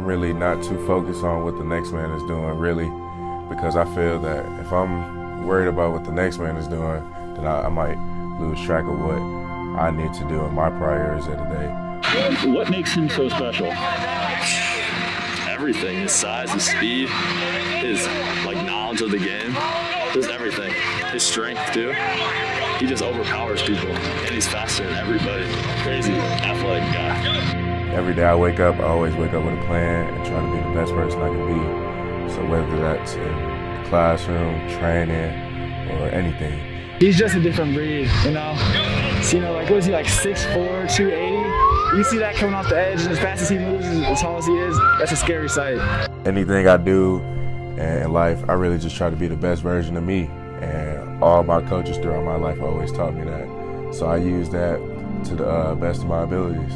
really not too focused on what the next man is doing, really, because I feel that if I'm worried about what the next man is doing, then I might lose track of what I need to do and my priorities of the day. What makes him so special? Everything. His size, his speed, his knowledge of the game, just everything. His strength too. He just overpowers people, and he's faster than everybody. Crazy athletic guy. Every day I wake up, I always wake up with a plan and try to be the best person I can be. So whether that's in the classroom, training, or anything. He's just a different breed, you know? So, what is he, 6'4", 280? You see that coming off the edge, and as fast as he moves, as tall as he is, that's a scary sight. Anything I do in life, I really just try to be the best version of me. And all my coaches throughout my life always taught me that. So I use that to the best of my abilities.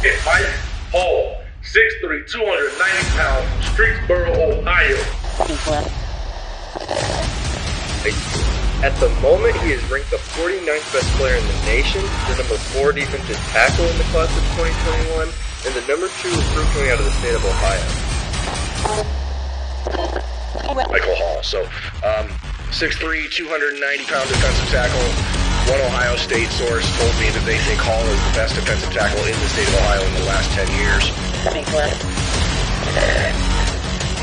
It's Mike Hall, 6'3", 290 pounds, Streetsboro, Ohio. At the moment, he is ranked the 49th best player in the nation, the number 4 defensive tackle in the class of 2021, and the number 2 recruit coming out of the state of Ohio. Michael Hall, so 6'3", 290-pound defensive tackle. One Ohio State source told me that they think Hall is the best defensive tackle in the state of Ohio in the last 10 years.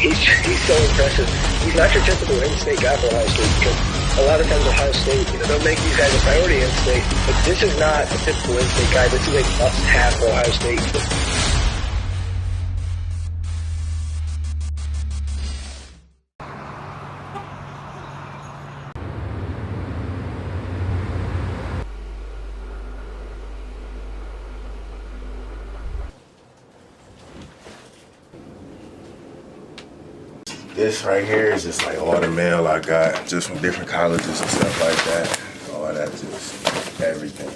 He's so impressive. He's not your typical in-state guy for Ohio State, because a lot of times Ohio State, they'll make these guys a priority in-state, but this is not a typical in-state guy. This is a must-have for Ohio State. This right here is just all the mail I got, just from different colleges and stuff like that. All that, just everything.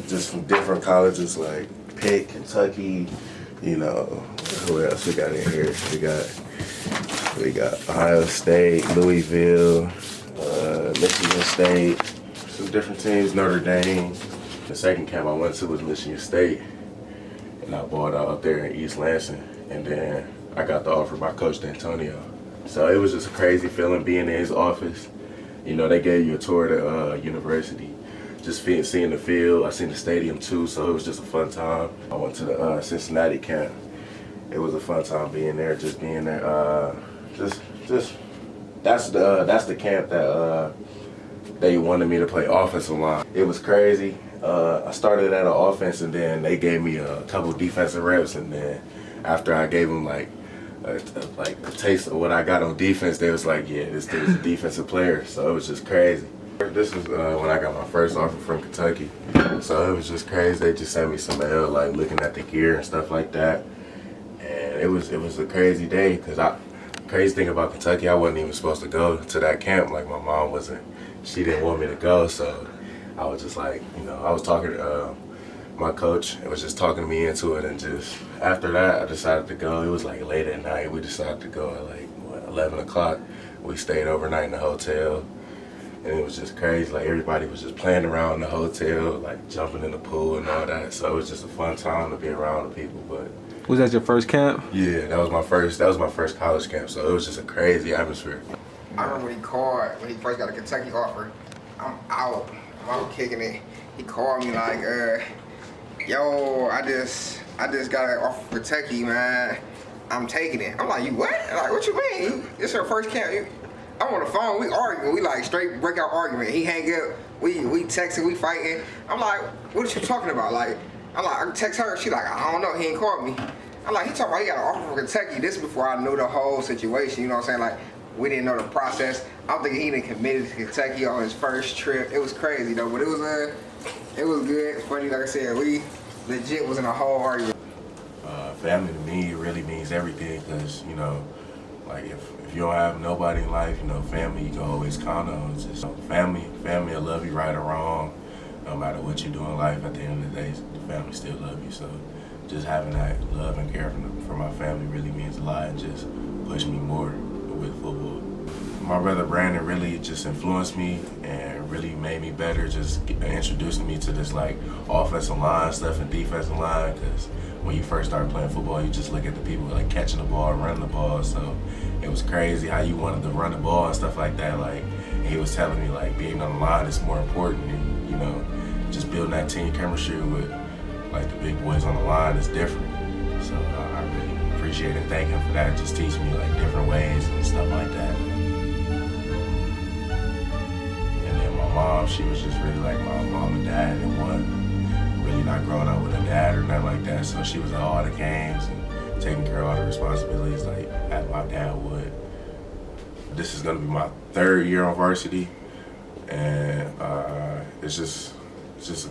Just from different colleges like Pitt, Kentucky, who else we got in here? We got Ohio State, Louisville, Michigan State, some different teams, Notre Dame. The second camp I went to was Michigan State, and I bought out up there in East Lansing, and then I got the offer by Coach D'Antonio. So it was just a crazy feeling being in his office. They gave you a tour of the university, just seeing the field. I seen the stadium too, so it was just a fun time. I went to the Cincinnati camp. It was a fun time being there, just being there. That's the camp that they wanted me to play offensive line. It was crazy. I started at an offense, and then they gave me a couple defensive reps, and then after I gave them a taste of what I got on defense, they was like, yeah, this dude's a defensive player. So it was just crazy. This was when I got my first offer from Kentucky. So it was just crazy. They just sent me some mail, looking at the gear and stuff like that. And it was a crazy day, because crazy thing about Kentucky, I wasn't even supposed to go to that camp. My mom she didn't want me to go. So I was just I was talking to my coach, and was just talking me into it, and just after that I decided to go. It was late at night. We decided to go at 11 o'clock. We stayed overnight in the hotel, and it was just crazy. Everybody was just playing around in the hotel, jumping in the pool and all that. So it was just a fun time to be around the people. But was that your first camp? Yeah, that was my first college camp. So it was just a crazy atmosphere. I remember when he first got a Kentucky offer. I'm out kicking it. He called me yo, I just got an offer from Kentucky, man. I'm taking it. I'm like, you what? What you mean? This is our first camp. I'm on the phone. We arguing. We straight breakout argument. He hang up. We texting. We fighting. I'm like, what are you talking about? I text her. She I don't know. He ain't called me. I'm he talking about he got an offer from Kentucky. This is before I knew the whole situation. You know what I'm saying? We didn't know the process. I'm thinking he done committed to Kentucky on his first trip. It was crazy though, but it was good. It's funny, like I said, we legit was in a whole argument. Family to me really means everything, because if you don't have nobody in life, family you can always count on. It's just family will love you right or wrong, no matter what you do in life. At the end of the day, the family still love you. So just having that love and care for my family really means a lot, and just pushed me more with football. my brother Brandon really just influenced me and really made me better, just introducing me to this like offensive line stuff and defensive line, because when you first start playing football, you just look at the people like catching the ball, running the ball, so it was crazy how you wanted to run the ball and stuff like that. Like, he was telling me like being on the line is more important, and you know, just building that team chemistry with like the big boys on the line is different. So I really appreciate and thank him for that, just teaching me like different ways and stuff like that. And then my mom, she was just really like my mom and dad, and one really not growing up with a dad or nothing like that. So she was at all the games and taking care of all the responsibilities like as my dad would. This is gonna be my 3rd year on varsity, and it's just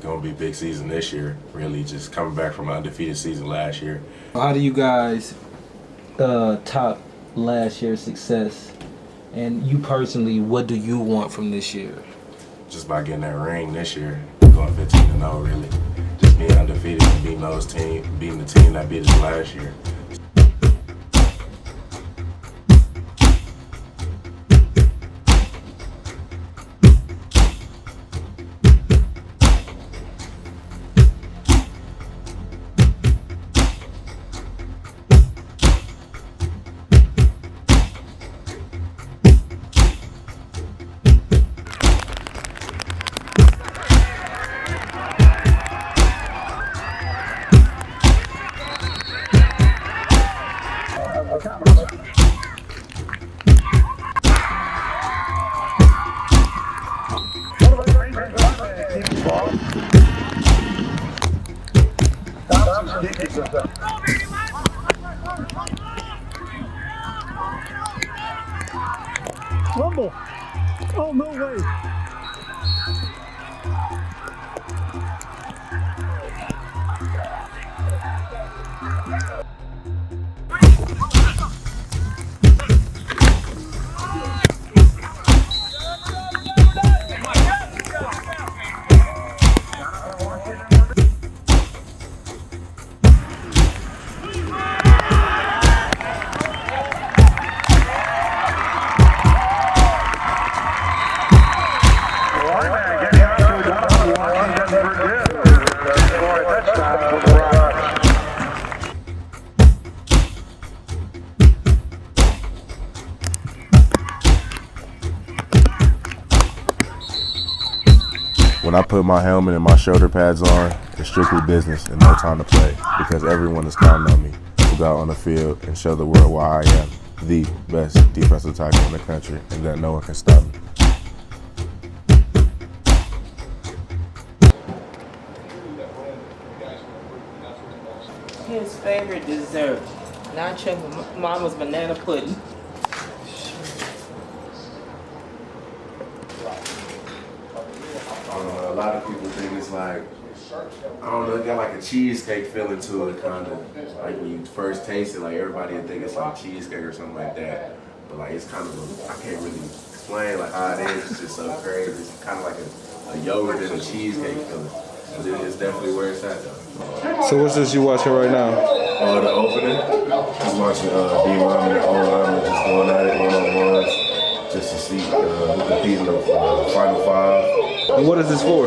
gonna be a big season this year. Really, just coming back from an undefeated season last year. How do you guys top last year's success? And you personally, what do you want from this year? Just by getting that ring this year, going 15-0, really. Just being undefeated and beating the team that beat us last year. Rumble. Oh, no way. When I put my helmet and my shoulder pads on, it's strictly business and no time to play, because everyone is counting on me to go out on the field and show the world why I am the best defensive tackle in the country and that no one can stop me. His favorite dessert, nacho mama's banana pudding. A lot of people think it's like, I don't know, it got like a cheesecake feeling to it, kind of. Like when you first taste it, like everybody would think it's like cheesecake or something like that. But like it's kind of, I can't really explain like how it is. It's just so crazy. It's kind of like a yogurt and a cheesecake feeling. It's definitely where it's at though. So what's this you watching right now? The opening. Just watching D-Line and O-Line just going at it one-on-ones just to see who compete in the Final Five. And what is this for?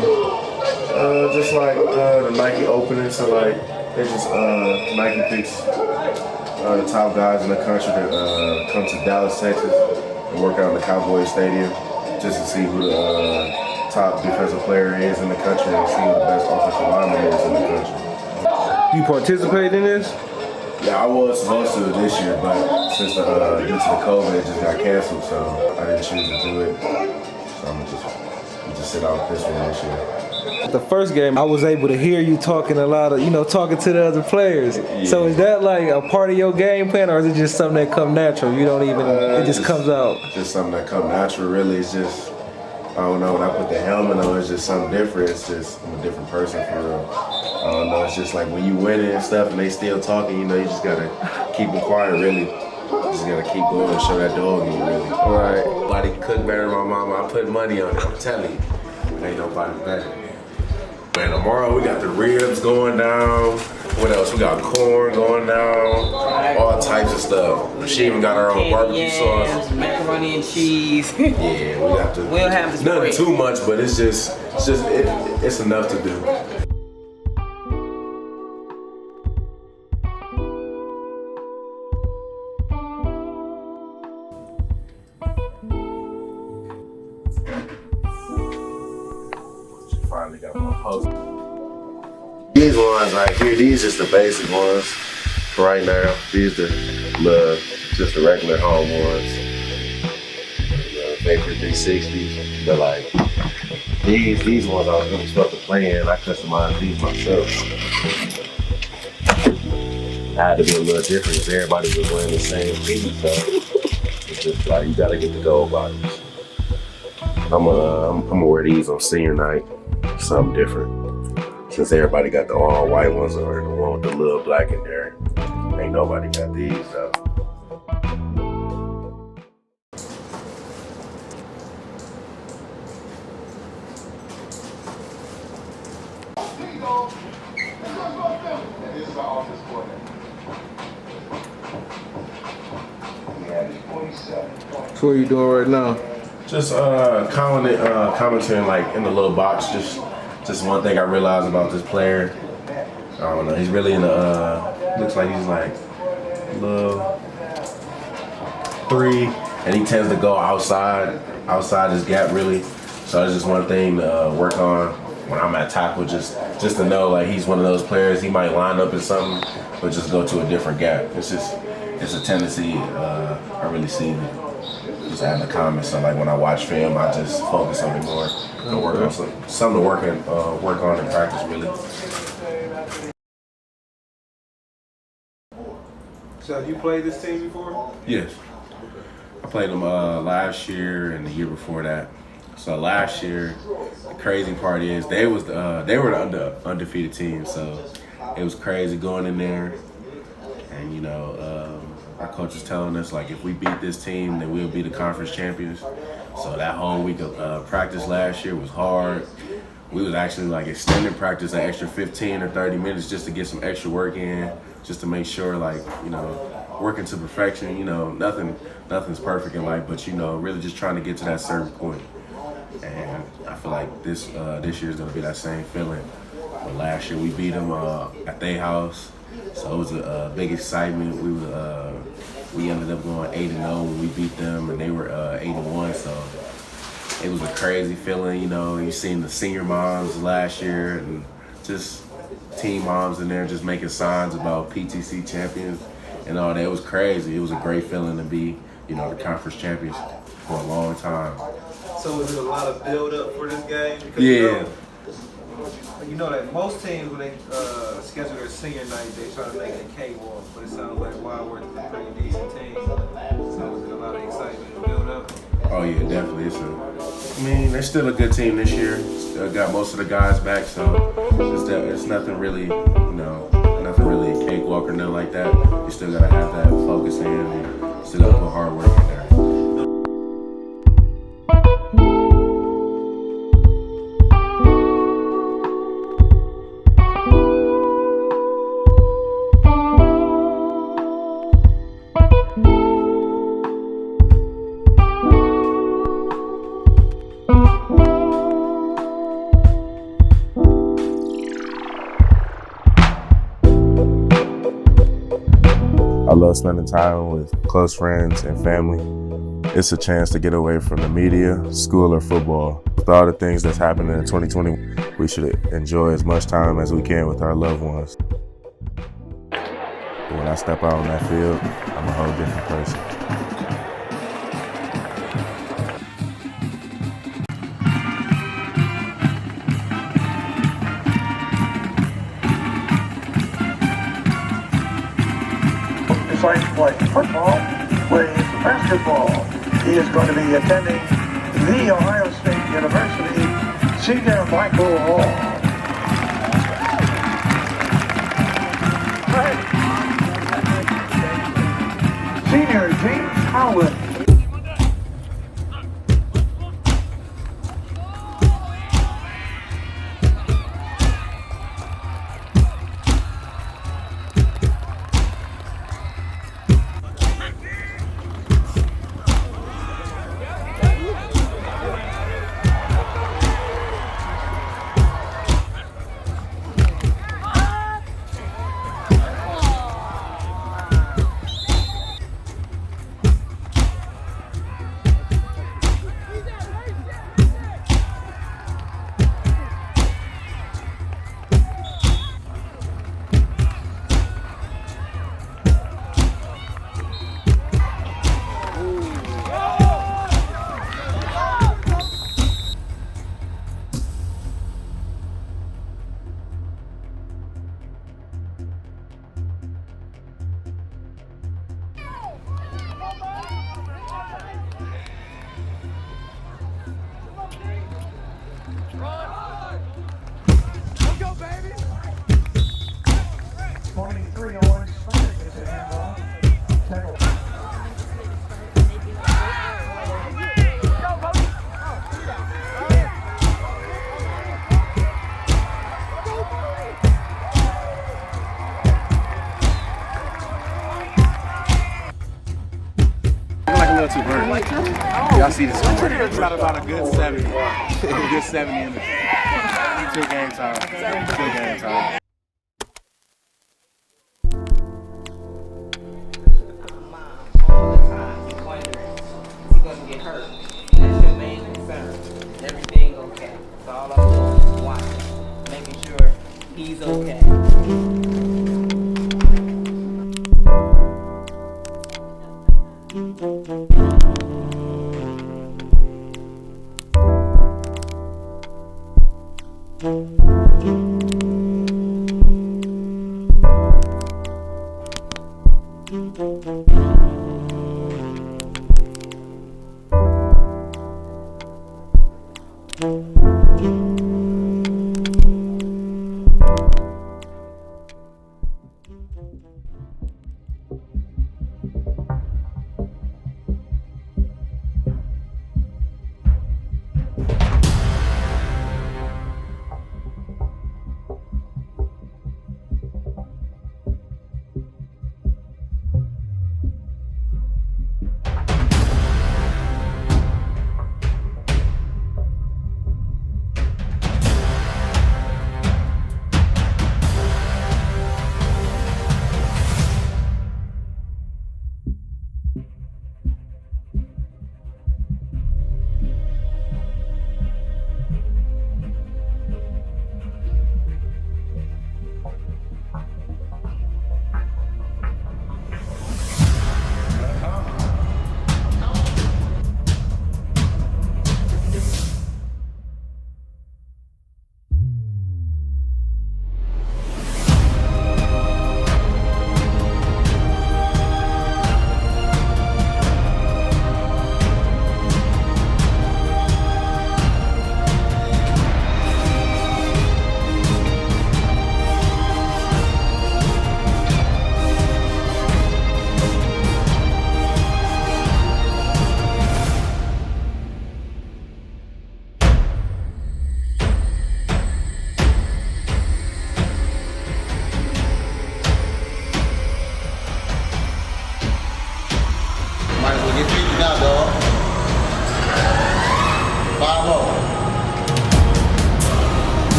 Just like the Nike opening, so like they just Nike picks the top guys in the country to come to Dallas, Texas, and work out in the Cowboys Stadium, just to see who the top defensive player is in the country and see who the best offensive lineman is in the country. You participate in this? Yeah, I was supposed to this year, but since due to the COVID, it just got canceled, so I didn't choose to do it. So I'm just sit out this one this year. The first game, I was able to hear you talking a lot of, talking to the other players. Yeah. So is that like a part of your game plan, or is it just something that comes natural? You don't even, it just comes out? Just something that comes natural, really. It's just, I don't know, when I put the helmet on, it's just something different. It's just, I'm a different person for real. I don't know, it's just like when you winning and stuff and they still talking, you just gotta keep it quiet, really. You just gotta keep going and show that dog in you, really. Right. Nobody cook better than my mama. I put money on it, I'm telling you. Ain't nobody better. Man, tomorrow we got the ribs going down. What else? We got corn going down. All types types of stuff. She even got her own barbecue sauce. Macaroni and cheese. Yeah, we have to. We'll have this nothing break. too much, but it's enough to do. Finally got my post. These ones right here, these just the basic ones for right now. These just the regular home ones. Baker 360. But like these ones I was really supposed to play in. I customized these myself. I had to be a little different because everybody was wearing the same piece, so it's just like you gotta get the gold bodies. I'm gonna wear these on senior night. Something different. Since everybody got the all white ones or the one with the little black in there. Ain't nobody got these though. So what are you doing right now? Just commenting like in the little box. Just one thing I realized about this player. I don't know. He's really in the. Looks like he's like little 3, and he tends to go outside his gap really. So that's just one thing to work on when I'm at tackle. Just to know like he's one of those players. He might line up in something, but just go to a different gap. It's a tendency I really see. Just adding the comments. So like when I watch film, I just focus on it more and work on something to work on in practice really. So have you played this team before? Yes, I played them last year and the year before that. So last year, the crazy part is they were the undefeated team. So it was crazy going in there, and you know. Our coach was telling us like if we beat this team, then we'll be the conference champions. So that whole week of practice last year was hard. We was actually like extending practice an extra 15 or 30 minutes just to get some extra work in, just to make sure like, you know, working to perfection. You know, nothing's perfect in life, but you know, really just trying to get to that certain point. And I feel like this year is gonna be that same feeling. But last year we beat them at their house. So it was a big excitement. We ended up going 8-0 when we beat them, and they were 8-1. So it was a crazy feeling, you know. You seen the senior moms last year, and just team moms in there just making signs about PTC champions and all that. It was crazy. It was a great feeling to be, you know, the conference champions for a long time. So was it a lot of build up for this game? Because Yeah. You know that most teams when they schedule their senior night, they try to make it a cakewalk. But it sounds like Wildworth is a pretty decent team. So was it a lot of excitement to build up? Oh yeah, definitely. I mean, they're still a good team this year. Still got most of the guys back, so it's nothing really, you know, nothing really a cakewalk or nothing like that. You still gotta have that focus in, and still gotta put hard work in there. I love spending time with close friends and family. It's a chance to get away from the media, school, or football. With all the things that's happening in 2020, we should enjoy as much time as we can with our loved ones. But when I step out on that field, I'm a whole different person. Like to play football, plays basketball. He is going to be attending the Ohio State University Senior Michael Hall. Senior James Howard. too burnt. Y'all see the score. It's about a good 70. A good 70 in the two game time. Two game time. All the time, wondering, is he gonna get hurt? That's your main concern. Is everything okay? That's all I'm doing is watching, making sure he's okay.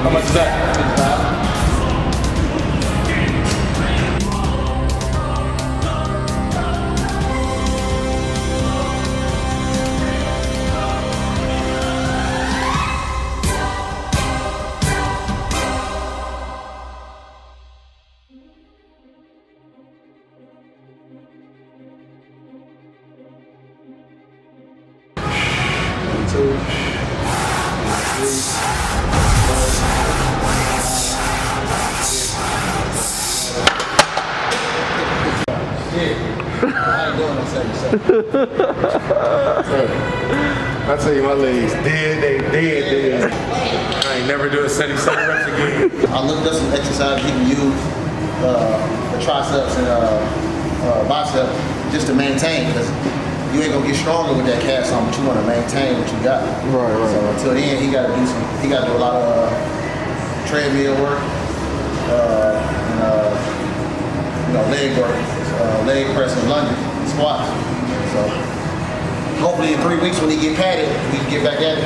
How much is that? I tell you, my legs dead, they dead. I ain't never doing 77 reps again. I looked up some exercises you can use for triceps and biceps just to maintain, because you ain't gonna get stronger with that cast on, but you want to maintain what you got. Right. So until then, he got to do a lot of treadmill work, and leg work, leg press and lunges, and squats. So hopefully in 3 weeks when he get padded, we can get back at it.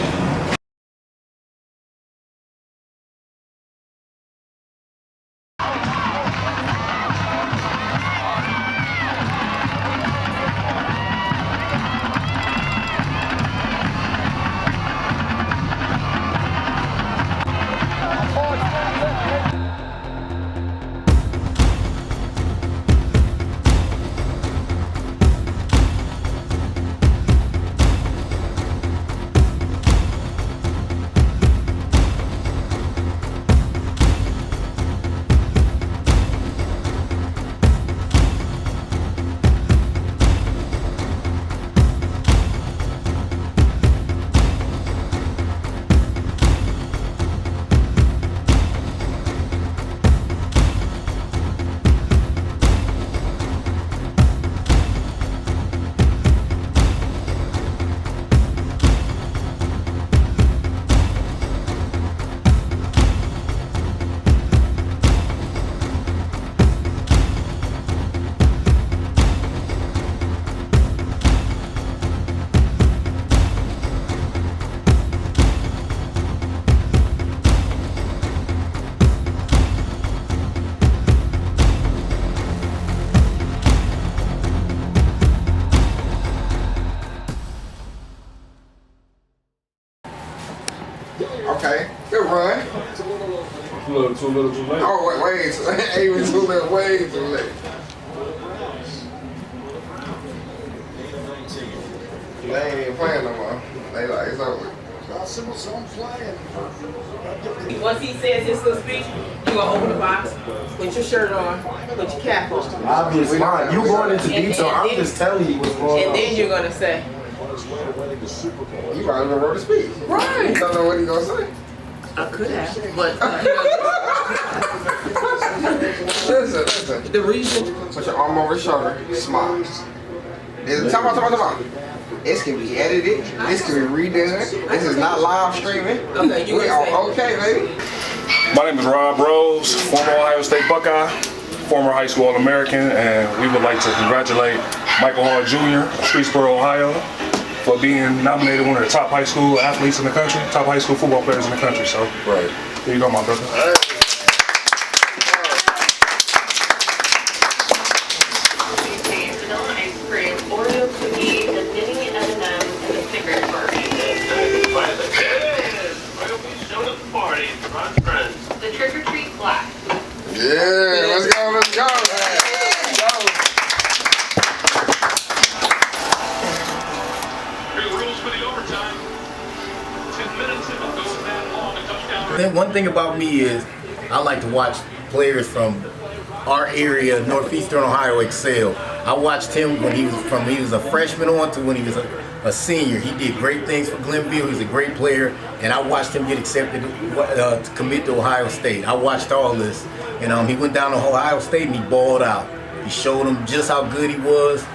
Okay, good run. Too little, too late. Oh, way too late. Even too late, way too late. They ain't even playing no more. They like, it's over. Once he says his little speech, you gonna open the box, put your shirt on, put your cap on. Obviously, you going into detail. I'm just telling you what's going on. And then you're gonna say, You probably never wrote a speech. right. You don't know what he gonna say. I could have, but Listen. the reason. Put your arm over his shoulder, smile. Come on. This can be edited. This can be redone. This is not live streaming. Okay, you We are okay, baby. My name is Rob Rose, former Ohio State Buckeye, former high school All-American, and we would like to congratulate Michael Hall Jr. of Streetsboro, Ohio, for being nominated one of the top high school athletes in the country, top high school football players in the country. So, Right. There you go, my brother. Yeah, let's go, man. One thing about me is I like to watch players from our area, Northeastern Ohio, excel. I watched him when he was a freshman on to when he was a senior. He did great things for Glenville. He's a great player, and I watched him get accepted to commit to Ohio State. I watched all this, and he went down to Ohio State and he balled out. He showed them just how good he was.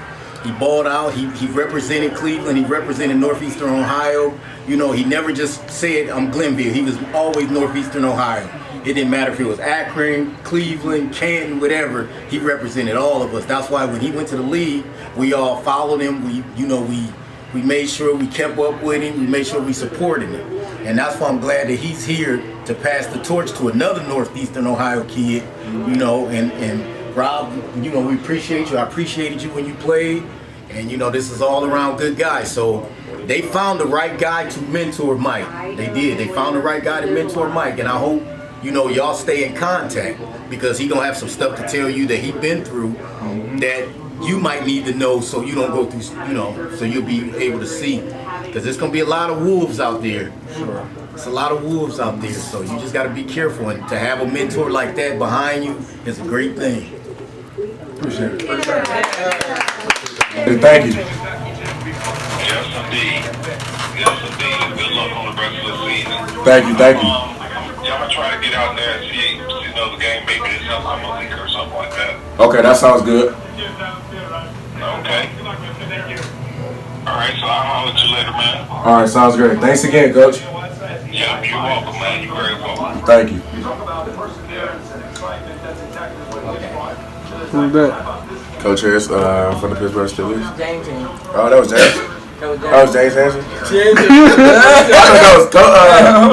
He balled out. He represented Cleveland. He represented Northeastern Ohio. He never just said, I'm Glenville. He was always Northeastern Ohio. It didn't matter if it was Akron, Cleveland, Canton, whatever. He represented all of us. That's why when he went to the league, we all followed him. We made sure we kept up with him. We made sure we supported him. And that's why I'm glad that he's here to pass the torch to another Northeastern Ohio kid, and Rob, we appreciate you. I appreciated you when you played. And, this is all around good guys. So they found the right guy to mentor Mike. They did. They found the right guy to mentor Mike. And I hope, y'all stay in contact, because he going to have some stuff to tell you that he been through that you might need to know, so you don't go through, so you'll be able to see. Because there's going to be a lot of wolves out there. Sure. It's a lot of wolves out there. So you just got to be careful. And to have a mentor like that behind you is a great thing. Appreciate it. Thank you. Yes, indeed. Good luck on the rest of the season. Thank you. Y'all gonna try to get out there and see the game maybe this upcoming week or something like that. Okay, that sounds good. Okay. All right, so I'll holler at you later, man. All right, sounds great. Thanks again, Coach. Yeah, you're welcome, man. You're very welcome. Thank you. Who's that? Coach Harris from the Pittsburgh Steelers. James. Oh, that was James. That was James Hanson.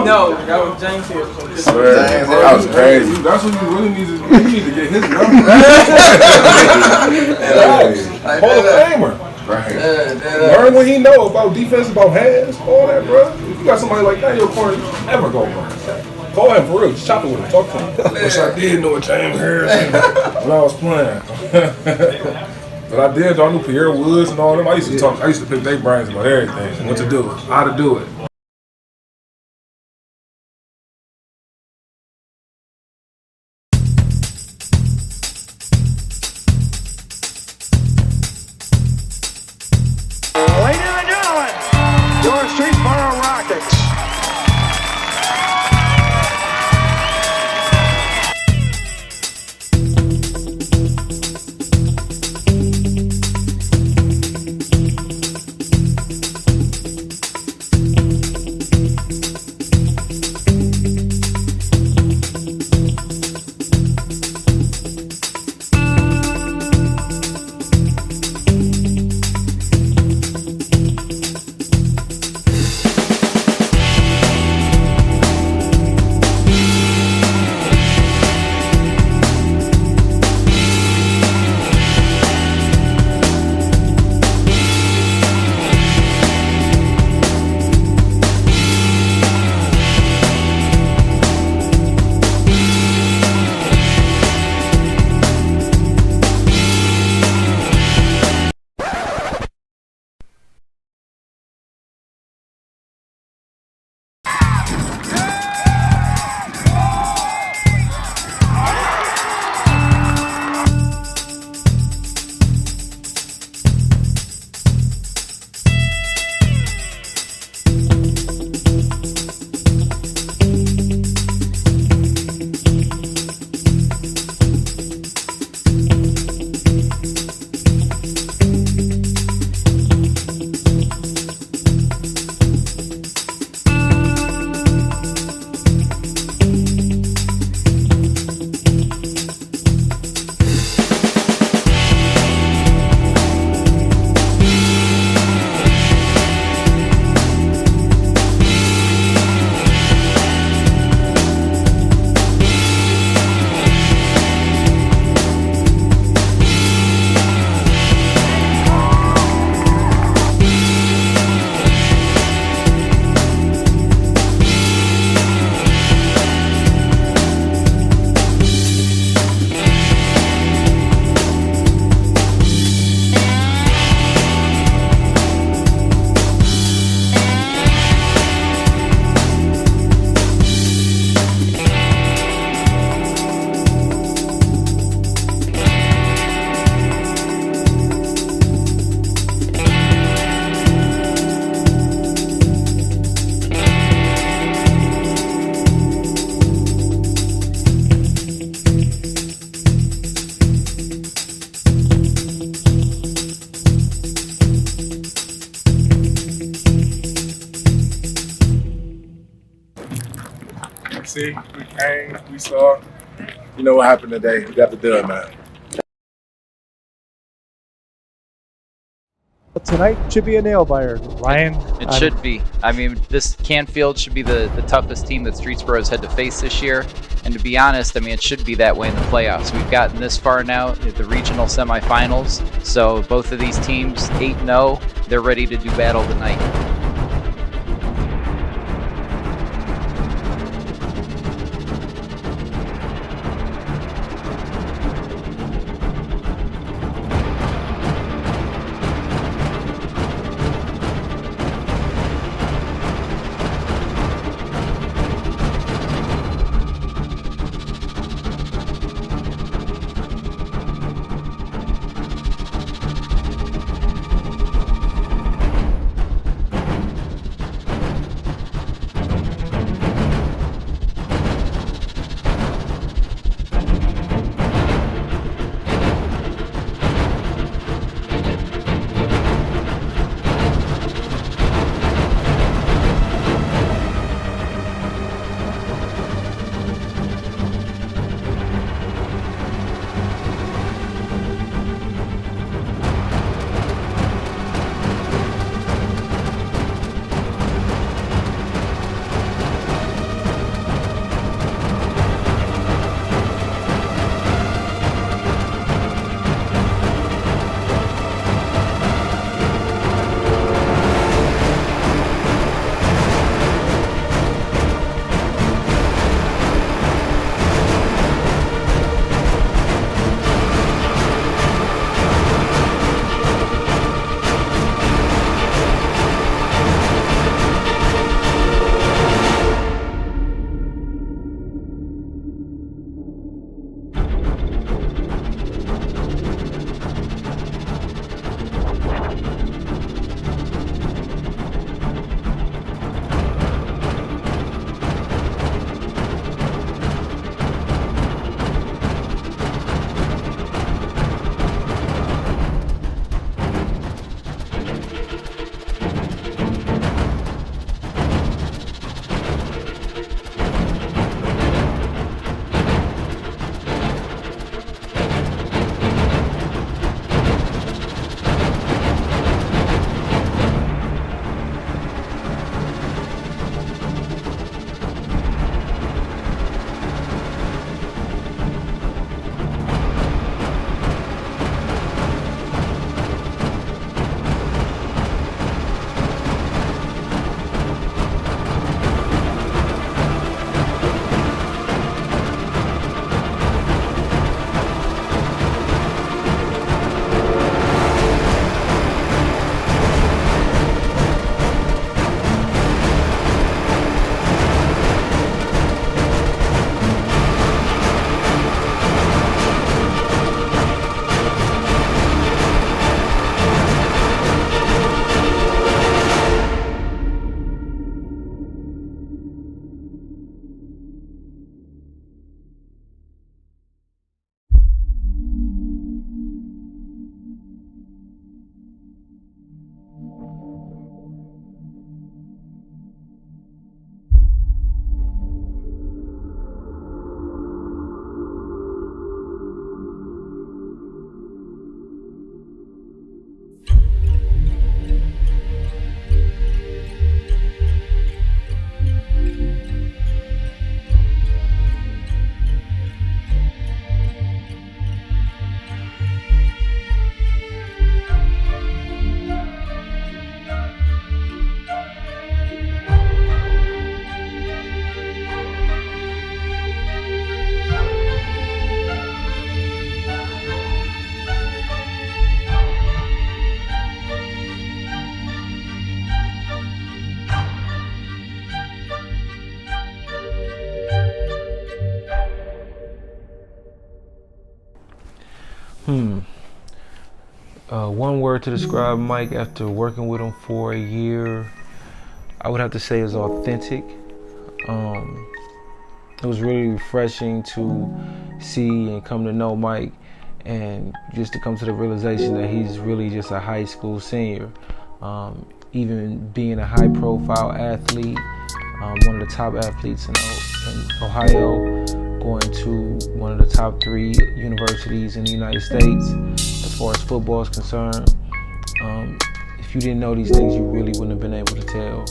No, that was James here. That was crazy. That's what you really need to get his number. Hall of Famer. Right. Learn what he know about defense, about hands, all that, bro. If you got somebody like that in your corner, you never go wrong. Call him for real. Just chop it with him. Talk to him. Wish I did know James Harrison when I was playing. But I did. I knew Pierre Woods and all them. I used to pick their brains about everything. What to do, how to do it. Ladies and gentlemen, your Streetsboro Rockets. to see. We came, we saw. You know what happened today. We got the dub, man. Tonight should be a nail biter. Ryan? It should be. I mean, this Canfield should be the toughest team that Streetsboro has had to face this year. And to be honest, I mean, it should be that way in the playoffs. We've gotten this far now at the regional semifinals. So both of these teams, 8-0, they're ready to do battle tonight. One word to describe Mike after working with him for a year, I would have to say is authentic. It was really refreshing to see and come to know Mike, and just to come to the realization that he's really just a high school senior. Even being a high profile athlete, one of the top athletes in Ohio, going to one of the top 3 universities in the United States as far as football is concerned. If you didn't know these things, you really wouldn't have been able to tell,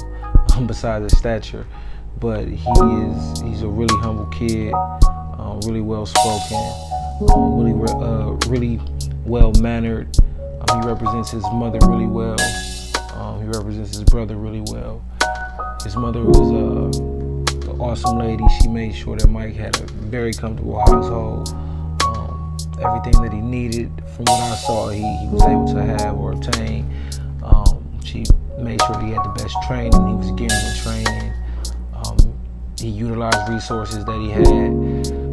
besides his stature. But he's a really humble kid, really well spoken, really well mannered. He represents his mother really well. He represents his brother really well. His mother was an awesome lady. She made sure that Mike had a very comfortable household. Everything that he needed, from what I saw, he was able to have or obtain. She made sure that he had the best training. He was getting the training. He utilized resources that he had.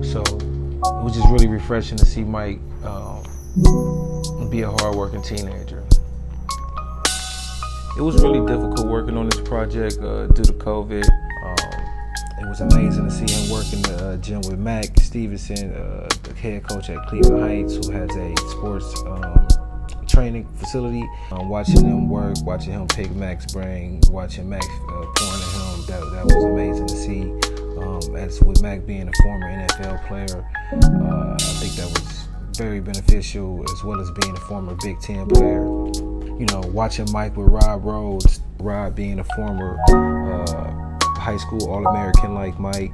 So it was just really refreshing to see Mike be a hard-working teenager. It was really difficult working on this project due to COVID. It was amazing to see him work in the gym with Mac Stevenson, the head coach at Cleveland Heights, who has a sports training facility. Watching them work, watching him pick Mac's brain, watching Mac pouring at him, that was amazing to see. As with Mac being a former NFL player, I think that was very beneficial, as well as being a former Big Ten player. You know, watching Mike with Rob Rhodes, Rob being a former high school All-American like Mike,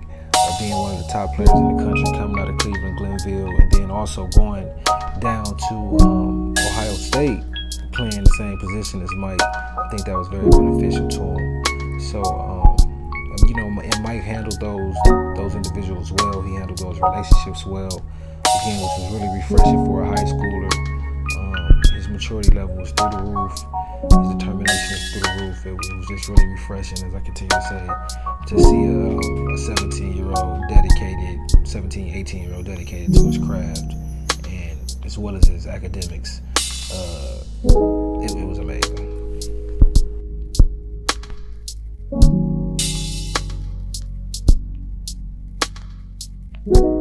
being one of the top players in the country, coming out of Cleveland, Glenville, and then also going down to Ohio State, playing the same position as Mike. I think that was very beneficial to him. So, you know, and Mike handled those individuals well. He handled those relationships well. Again, which was really refreshing for a high schooler. His maturity level was through the roof. His determination is through the roof. It was just really refreshing, as I continue to say, to see a 17-year-old dedicated, 17, 18-year-old dedicated to his craft, and as well as his academics. It was amazing. you